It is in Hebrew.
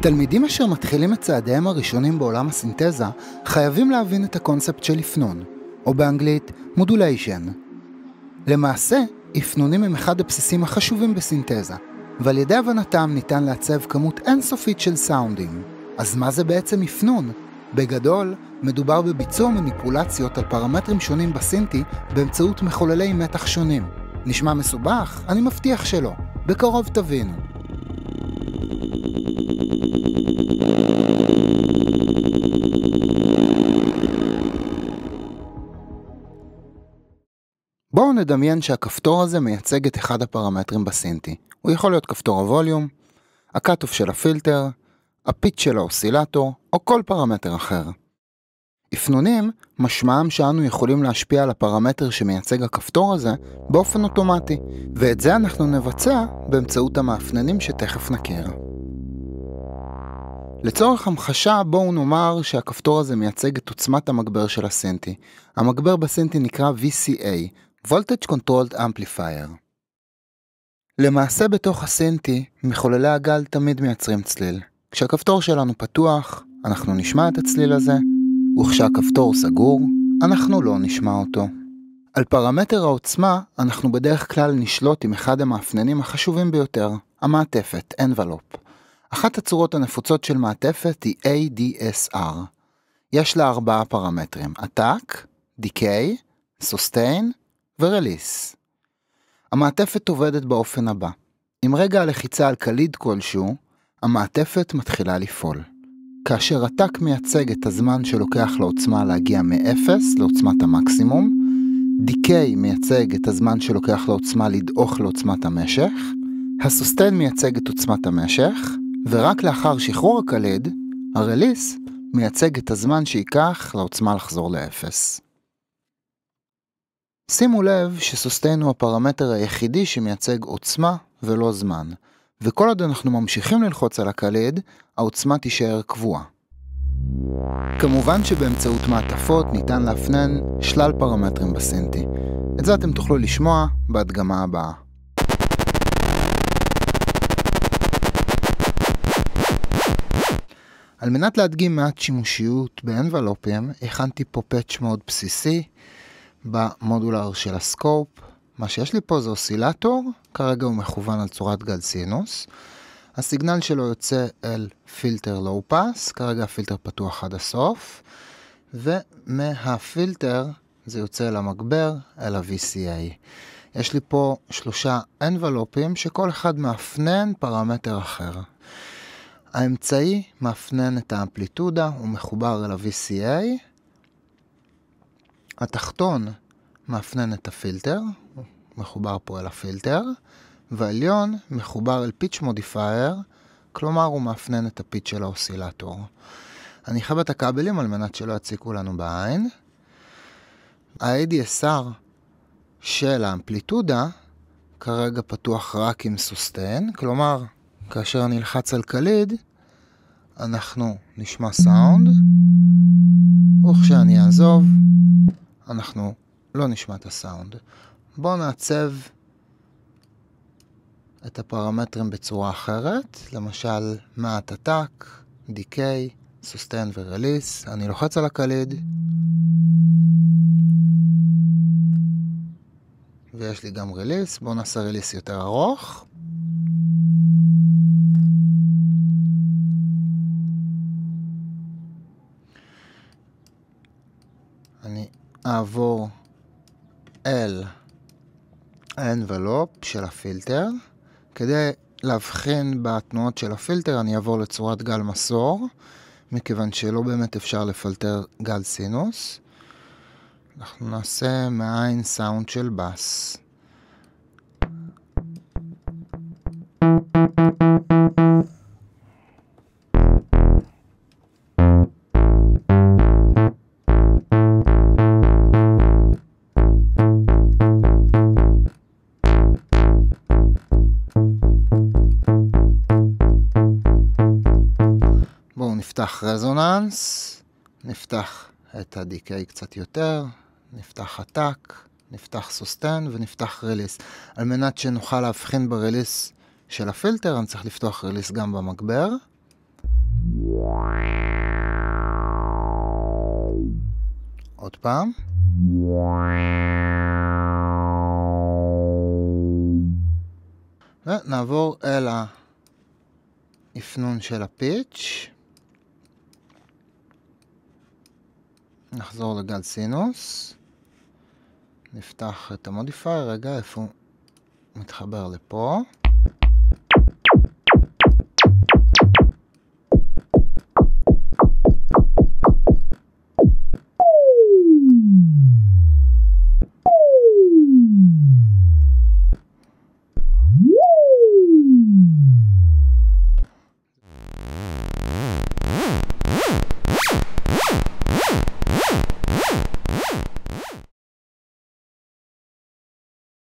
תלמידים אשר מתחילים את צעדיהם הראשונים בעולם הסינתזה חייבים להבין את הקונספט של אפנון, או באנגלית מודוליישן. למעשה, אפנונים הם אחד הבסיסים החשובים בסינתזה, ועל ידי הבנתם ניתן לעצב כמות אינסופית של סאונדים. אז מה זה בעצם אפנון? בגדול, מדובר בביצוע מניפולציות על פרמטרים שונים בסינתי באמצעות מחוללי מתח שונים. נשמע מסובך? אני מבטיח שלא. בקרוב תבינו. בואו נדמיין שהכפתור הזה מייצג את אחד הפרמטרים בסינתי. הוא יכול להיות כפתור הווליום, הקאט-אוף של הפילטר, הפיץ' של האוסילטור, או כל פרמטר אחר. אפנונים משמעם שאנו יכולים להשפיע על הפרמטר שמייצג הכפתור הזה באופן אוטומטי, ואת זה אנחנו נבצע באמצעות המאפננים שתכף נכיר. לצורך המחשה בואו נאמר שהכפתור הזה מייצג את עוצמת המגבר של הסינתי. המגבר בסינתי נקרא VCA, Voltage Controlled Amplifier. למעשה בתוך הסינתי, מחוללי הגל תמיד מייצרים צליל. כשהכפתור שלנו פתוח, אנחנו נשמע את הצליל הזה, וכשהכפתור סגור, אנחנו לא נשמע אותו. על פרמטר העוצמה, אנחנו בדרך כלל נשלוט עם אחד המאפננים החשובים ביותר, המעטפת, envelope. אחת הצורות הנפוצות של מעטפת היא ADSR. יש לה 4 פרמטרים, Attack, Decay, Sustain ו-Release. המעטפת עובדת באופן הבא. עם רגע הלחיצה על קליד כלשהו, המעטפת מתחילה לפעול. כאשר Attack מייצג את הזמן שלוקח לעוצמה להגיע מ-0 לעוצמת המקסימום, Decay מייצג את הזמן שלוקח לעוצמה לדעוך לעוצמת המשך, ה-Sustain מייצג את עוצמת המשך, ורק לאחר שחרור הקליד, ה-Release מייצג את הזמן שיקח לעוצמה לחזור ל-0. שימו לב ש-Sustain הוא הפרמטר היחידי שמייצג עוצמה ולא זמן, וכל עוד אנחנו ממשיכים ללחוץ על הקליד, העוצמה תישאר קבועה. כמובן שבאמצעות מעטפות ניתן להפנן שלל פרמטרים בסינתי. את זה אתם תוכלו לשמוע בהדגמה הבאה. על מנת להדגים מעט שימושיות באנבלופים, הכנתי פה פאץ' מאוד בסיסי במודולר של הסקופ. מה שיש לי פה זה אוסילטור, כרגע הוא מכוון על צורת גל סינוס. הסיגנל שלו יוצא אל פילטר לואו פאס, כרגע הפילטר פתוח עד הסוף, ומהפילטר זה יוצא אל המגבר, אל ה-VCA. יש לי פה 3 אנבלופים שכל אחד מאפנן פרמטר אחר. האמצעי מאפנן את האמפליטודה, הוא מחובר אל ה-VCA. התחתון מאפנן את הפילטר, הוא מחובר פה אל הפילטר. והעליון מחובר אל פיץ' מודיפייר, כלומר הוא מאפנן את הפיץ' של האוסילטור. אני אחבר את הכבלים על מנת שלא יציקו לנו בעין. ה-ADSR של האמפליטודה כרגע פתוח רק עם סוסטיין, כלומר כאשר אני אלחץ על קליד אנחנו נשמע סאונד, וכשאני אעזוב אנחנו לא נשמע את הסאונד. בואו נעצב את הפרמטרים בצורה אחרת, למשל מעט Attack, Decay, Sustain ו-Release. אני לוחץ על הקליד, ויש לי גם Release. בואו נעשה Release יותר ארוך. אני אעבור אל האנבלופ של הפילטר. כדי להבחין בתנועות של הפילטר אני אעבור לצורת גל מסור, מכיוון שלא באמת אפשר לפלטר גל סינוס. אנחנו נעשה מעין סאונד של בס. נפתח רזוננס, נפתח את הדיקיי קצת יותר, נפתח Attack, נפתח סוסטן ונפתח רליס. על מנת שנוכל להבחין ברליס של הפילטר, אני צריך לפתוח רליס גם במגבר. עוד פעם. ונעבור אל האפנון של הפיץ'. נחזור לגל סינוס. נפתח את המודיפייר, רגע, איפה הוא מתחבר לפה.